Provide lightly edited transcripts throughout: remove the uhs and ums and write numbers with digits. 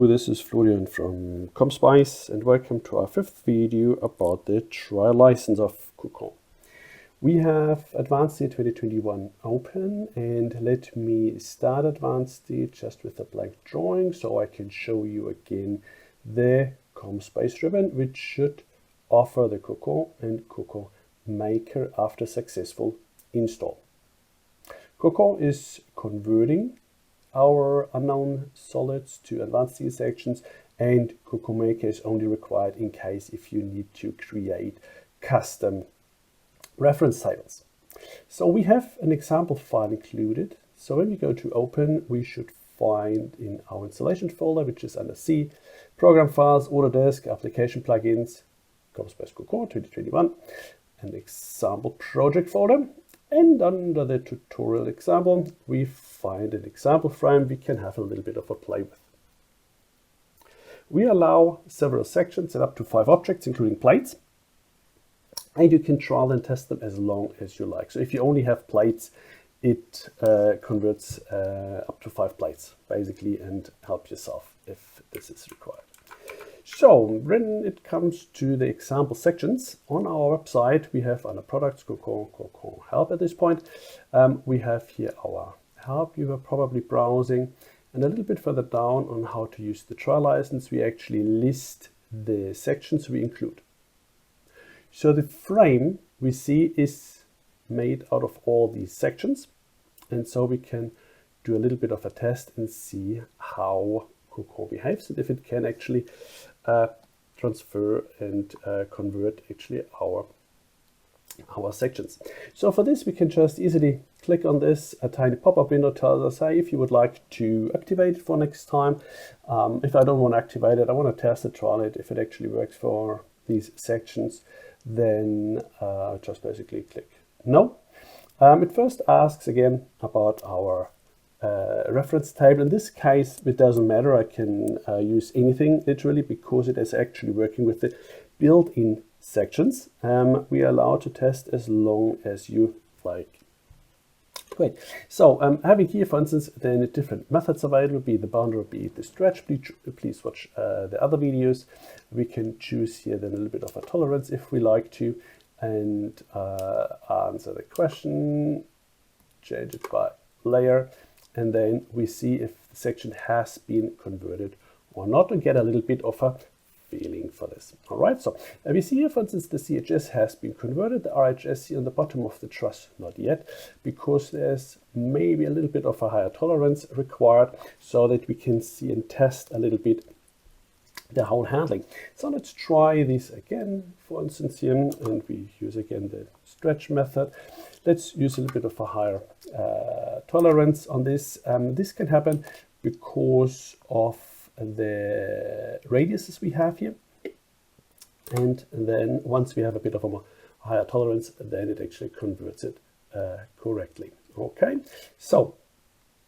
This is Florian from ComSpice and welcome to our fifth video about the trial license of Cocoon. We have Advanced Year 2021 open, and let me start Advanced Year just with a blank drawing so I can show you again the ComSpice ribbon, which should offer the Cocoon and Cocoon Maker after successful install. Cocoon is converting our unknown solids to advanced CSS sections, and Cocoon Maker is only required in case if you need to create custom reference tables. So we have an example file included. So when we go to open, we should find in our installation folder, which is under C, Program Files, Autodesk, ApplicationPlugins, ComSpice Cocoon 2021, an example project folder. And under the tutorial example, we find an example frame we can have a little bit of a play with. We allow several sections and up to 5 objects, including plates. And you can trial and test them as long as you like. So if you only have plates, it converts up to 5 plates, basically, and help yourself if this is required. So when it comes to the example sections on our website, we have under products Cocoon help at this point. We have here our help you were probably browsing, and a little bit further down on how to use the trial license, we actually list the sections we include. So the frame we see is made out of all these sections, and so we can do a little bit of a test and see how Cocoon behaves and if it can actually transfer and convert actually our sections. So for this, we can just easily click on this. A tiny pop-up window tells us, hey, if you would like to activate it for next time. If I don't want to activate it, I want to test it, trial it. If it actually works for these sections, then just basically click no. It first asks again about our reference table. In this case, it doesn't matter. I can use anything literally because it is actually working with the built-in sections. We are allowed to test as long as you like. Great. So having here, for instance, then different methods available, be the boundary, be the stretch. Please watch the other videos. We can choose here then a little bit of a tolerance if we like to, and answer the question, change it by layer, and then we see if the section has been converted or not, and get a little bit of a feeling for this. All right, so we see here, for instance, the CHS has been converted, the RHS here on the bottom of the truss, not yet, because there's maybe a little bit of a higher tolerance required so that we can see and test a little bit the whole handling. So let's try this again, for instance here, and we use again the stretch method. Let's use a little bit of a higher tolerance on this. This can happen because of the radiuses we have here, and then once we have a bit of a higher tolerance, then it actually converts it correctly. Okay, so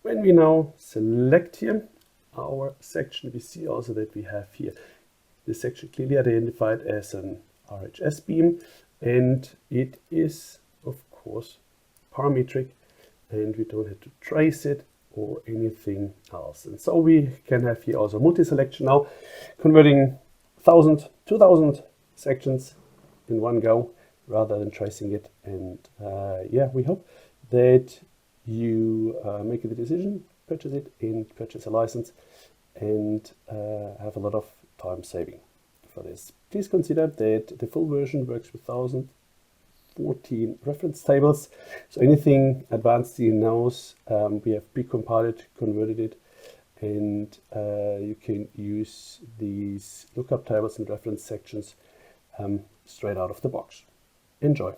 when we now select here our section, we see also that we have here the section clearly identified as an RHS beam, and it is of course parametric, and we don't have to trace it or anything else. And so we can have here also multi-selection now, converting 1,000, 2,000 sections in one go rather than tracing it. And yeah, we hope that you make the decision, purchase it, and purchase a license, and have a lot of time saving for this. Please consider that the full version works with 1,014 reference tables. So anything advanced you knows, we have pre-compiled it, converted it, and you can use these lookup tables and reference sections straight out of the box. Enjoy.